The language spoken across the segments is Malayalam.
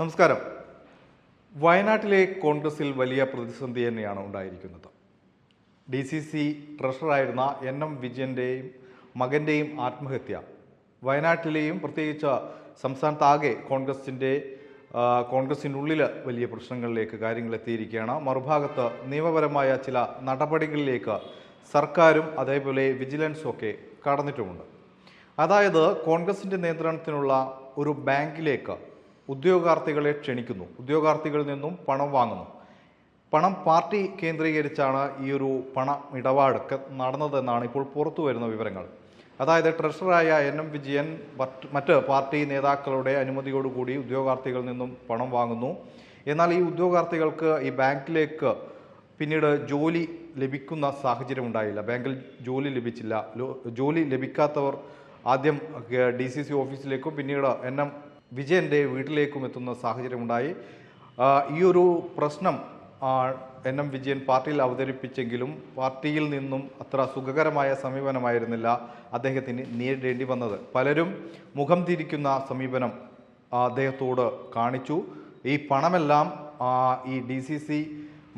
നമസ്കാരം. വയനാട്ടിലെ കോൺഗ്രസിൽ വലിയ പ്രതിസന്ധി തന്നെയാണ് ഉണ്ടായിരിക്കുന്നത്. DCC ട്രഷററായിരുന്ന NM വിജയൻ്റെയും മകൻ്റെയും ആത്മഹത്യ വയനാട്ടിലെയും പ്രത്യേകിച്ച് സംസ്ഥാനത്താകെ കോൺഗ്രസിനുള്ളിൽ വലിയ പ്രശ്നങ്ങളിലേക്ക് കാര്യങ്ങൾ എത്തിയിരിക്കുകയാണ്. മറുഭാഗത്ത് നിയമപരമായ ചില നടപടികളിലേക്ക് സർക്കാരും അതേപോലെ വിജിലൻസും ഒക്കെ കടന്നിട്ടുമുണ്ട്. അതായത് കോൺഗ്രസിൻ്റെ നിയന്ത്രണത്തിനുള്ള ഒരു ബാങ്കിലേക്ക് ഉദ്യോഗാർത്ഥികളെ ക്ഷണിക്കുന്നു, ഉദ്യോഗാർത്ഥികളിൽ നിന്നും പണം വാങ്ങുന്നു. പണം പാർട്ടി കേന്ദ്രീകരിച്ചാണ് ഈ ഒരു പണ ഇടപാടൊക്കെ നടന്നതെന്നാണ് ഇപ്പോൾ പുറത്തു വരുന്ന വിവരങ്ങൾ. അതായത് ട്രഷററായ NM വിജയൻ മറ്റ് പാർട്ടി നേതാക്കളുടെ അനുമതിയോടുകൂടി ഉദ്യോഗാർത്ഥികളിൽ നിന്നും പണം വാങ്ങുന്നു. എന്നാൽ ഈ ഉദ്യോഗാർത്ഥികൾക്ക് ഈ ബാങ്കിലേക്ക് പിന്നീട് ജോലി ലഭിക്കുന്ന സാഹചര്യം ഉണ്ടായില്ല. ബാങ്കിൽ ജോലി ലഭിച്ചില്ല. ജോലി ലഭിക്കാത്തവർ ആദ്യം DCC ഓഫീസിലേക്കും പിന്നീട് NM വിജയൻ്റെ വീട്ടിലേക്കും എത്തുന്ന സാഹചര്യമുണ്ടായി. ഈ ഒരു പ്രശ്നം NM വിജയൻ പാർട്ടിയിൽ അവതരിപ്പിച്ചെങ്കിലും പാർട്ടിയിൽ നിന്നും അത്ര സുഖകരമായ സമീപനമായിരുന്നില്ല അദ്ദേഹത്തിന് നേരിടേണ്ടി വന്നത്. പലരും മുഖം തിരിക്കുന്ന സമീപനം അദ്ദേഹത്തോട് കാണിച്ചു. ഈ പണമെല്ലാം ഈ DCC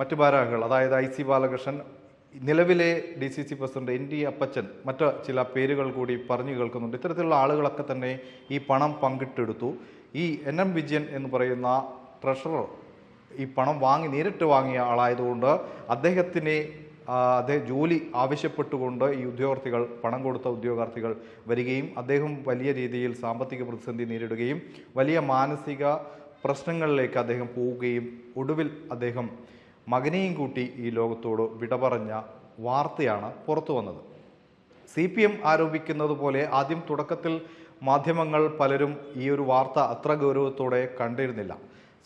മറ്റു ഭാരവാഹികൾ, അതായത് IC ബാലകൃഷ്ണൻ, നിലവിലെ DCC പ്രസിഡന്റ് ND അപ്പച്ചൻ, മറ്റ് ചില പേരുകൾ കൂടി പറഞ്ഞു കേൾക്കുന്നുണ്ട്. ഇത്തരത്തിലുള്ള ആളുകളൊക്കെ തന്നെ ഈ പണം പങ്കിട്ടെടുത്തു. ഈ NM വിജയൻ എന്ന് പറയുന്ന ട്രഷറർ ഈ പണം നേരിട്ട് വാങ്ങിയ ആളായതുകൊണ്ട് അദ്ദേഹത്തിന് ജോലി ആവശ്യപ്പെട്ടുകൊണ്ട് ഈ പണം കൊടുത്ത ഉദ്യോഗാർത്ഥികൾ വരികയും അദ്ദേഹം വലിയ രീതിയിൽ സാമ്പത്തിക പ്രതിസന്ധി നേരിടുകയും വലിയ മാനസിക പ്രശ്നങ്ങളിലേക്ക് അദ്ദേഹം പോവുകയും ഒടുവിൽ അദ്ദേഹം മകനെയും കൂട്ടി ഈ ലോകത്തോട് വിട പറഞ്ഞ വാർത്തയാണ് പുറത്തു വന്നത്. CPM ആരോപിക്കുന്നത് പോലെ ആദ്യം തുടക്കത്തിൽ മാധ്യമങ്ങൾ പലരും ഈ ഒരു വാർത്ത അത്ര ഗൗരവത്തോടെ കണ്ടിരുന്നില്ല.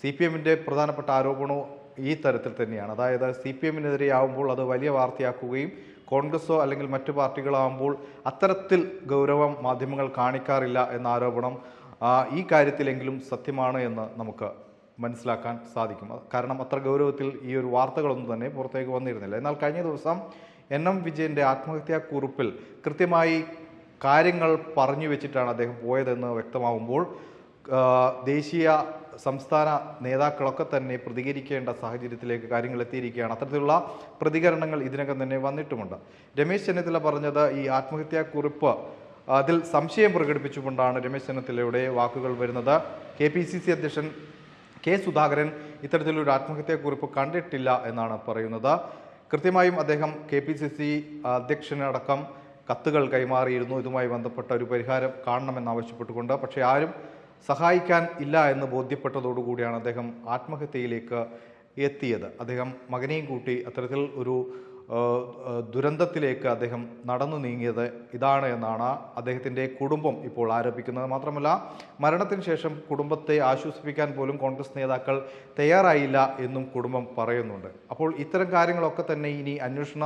CPMൻ്റെ പ്രധാനപ്പെട്ട ആരോപണവും ഈ തരത്തിൽ തന്നെയാണ്. അതായത് CPMനെതിരെ ആവുമ്പോൾ അത് വലിയ വാർത്തയാക്കുകയും കോൺഗ്രസോ അല്ലെങ്കിൽ മറ്റു പാർട്ടികളാകുമ്പോൾ അത്തരത്തിൽ ഗൗരവം മാധ്യമങ്ങൾ കാണിക്കാറില്ല എന്ന ആരോപണം ഈ കാര്യത്തിലെങ്കിലും സത്യമാണ് എന്ന് നമുക്ക് മനസ്സിലാക്കാൻ സാധിക്കും. കാരണം അത്ര ഗൗരവത്തിൽ ഈ ഒരു വാർത്തകളൊന്നും തന്നെ പുറത്തേക്ക് വന്നിരുന്നില്ല. എന്നാൽ കഴിഞ്ഞ ദിവസം NM വിജയൻ്റെ ആത്മഹത്യാക്കുറിപ്പിൽ കൃത്യമായി കാര്യങ്ങൾ പറഞ്ഞു വെച്ചിട്ടാണ് അദ്ദേഹം പോയതെന്ന് വ്യക്തമാകുമ്പോൾ ദേശീയ സംസ്ഥാന നേതാക്കളൊക്കെ തന്നെ പ്രതികരിക്കേണ്ട സാഹചര്യത്തിലേക്ക് കാര്യങ്ങൾ എത്തിയിരിക്കുകയാണ്. അത്തരത്തിലുള്ള പ്രതികരണങ്ങൾ ഇതിനകം തന്നെ വന്നിട്ടുമുണ്ട്. രമേശ് ചെന്നിത്തല പറഞ്ഞത് ഈ ആത്മഹത്യാക്കുറിപ്പ് അതിൽ സംശയം പ്രകടിപ്പിച്ചുകൊണ്ടാണ് രമേശ് ചെന്നിത്തലയുടെ വാക്കുകൾ വരുന്നത്. KPCC അധ്യക്ഷൻ K. സുധാകരൻ ഇത്തരത്തിലൊരു ആത്മഹത്യാക്കുറിപ്പ് കണ്ടിട്ടില്ല എന്നാണ് പറയുന്നത്. കൃത്യമായും അദ്ദേഹം KPCC അധ്യക്ഷനടക്കം കത്തുകൾ കൈമാറിയിരുന്നു ഇതുമായി ബന്ധപ്പെട്ട ഒരു പരിഹാരം കാണണമെന്നാവശ്യപ്പെട്ടുകൊണ്ട്. പക്ഷേ ആരും സഹായിക്കാൻ ഇല്ല എന്ന് ബോധ്യപ്പെട്ടതോടുകൂടിയാണ് അദ്ദേഹം ആത്മഹത്യയിലേക്ക് എത്തിയത്. അദ്ദേഹം മകനെയും കൂട്ടി അത്തരത്തിൽ ഒരു ദുരന്തത്തിലേക്ക് അദ്ദേഹം നടന്നു നീങ്ങിയത് ഇതാണ് എന്നാണ് അദ്ദേഹത്തിൻ്റെ കുടുംബം ഇപ്പോൾ ആരോപിക്കുന്നത്. മാത്രമല്ല മരണത്തിന് ശേഷം കുടുംബത്തെ ആശ്വസിപ്പിക്കാൻ പോലും കോൺഗ്രസ് നേതാക്കൾ തയ്യാറായില്ല എന്നും കുടുംബം പറയുന്നുണ്ട്. അപ്പോൾ ഇത്തരം കാര്യങ്ങളൊക്കെ തന്നെ ഇനി അന്വേഷണ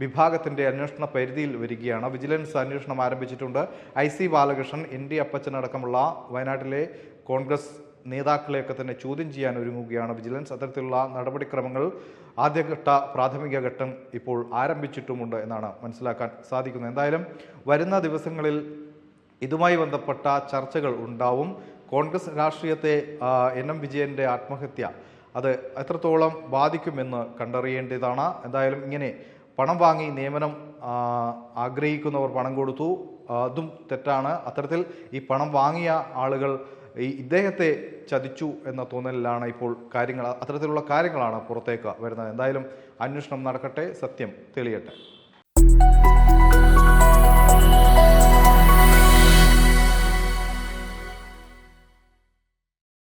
വിഭാഗത്തിൻ്റെ അന്വേഷണ പരിധിയിൽ വരികയാണ്. വിജിലൻസ് അന്വേഷണം ആരംഭിച്ചിട്ടുണ്ട്. IC ബാലകൃഷ്ണൻ, ND അപ്പച്ചൻ അടക്കമുള്ള വയനാട്ടിലെ കോൺഗ്രസ് നേതാക്കളെയൊക്കെ തന്നെ ചോദ്യം ചെയ്യാൻ ഒരുങ്ങുകയാണ് വിജിലൻസ്. അത്തരത്തിലുള്ള നടപടിക്രമങ്ങൾ പ്രാഥമിക ഘട്ടം ഇപ്പോൾ ആരംഭിച്ചിട്ടുമുണ്ട് എന്നാണ് മനസ്സിലാക്കാൻ സാധിക്കുന്നത്. എന്തായാലും വരുന്ന ദിവസങ്ങളിൽ ഇതുമായി ബന്ധപ്പെട്ട ചർച്ചകൾ ഉണ്ടാവും. കോൺഗ്രസ് രാഷ്ട്രീയത്തെ NM വിജയൻ്റെ ആത്മഹത്യ അത് എത്രത്തോളം ബാധിക്കുമെന്ന് കണ്ടറിയേണ്ടതാണ്. എന്തായാലും ഇങ്ങനെ പണം വാങ്ങി നിയമനം ആഗ്രഹിക്കുന്നവർ പണം കൊടുത്തു, അതും തെറ്റാണ്. അത്തരത്തിൽ ഈ പണം വാങ്ങിയ ആളുകൾ ഇദ്ദേഹത്തെ ചതിച്ചു എന്ന തോന്നലിലാണ് ഇപ്പോൾ അത്തരത്തിലുള്ള കാര്യങ്ങളാണ് പുറത്തേക്ക് വരുന്നത്. എന്തായാലും അന്വേഷണം നടക്കട്ടെ, സത്യം തെളിയട്ടെ.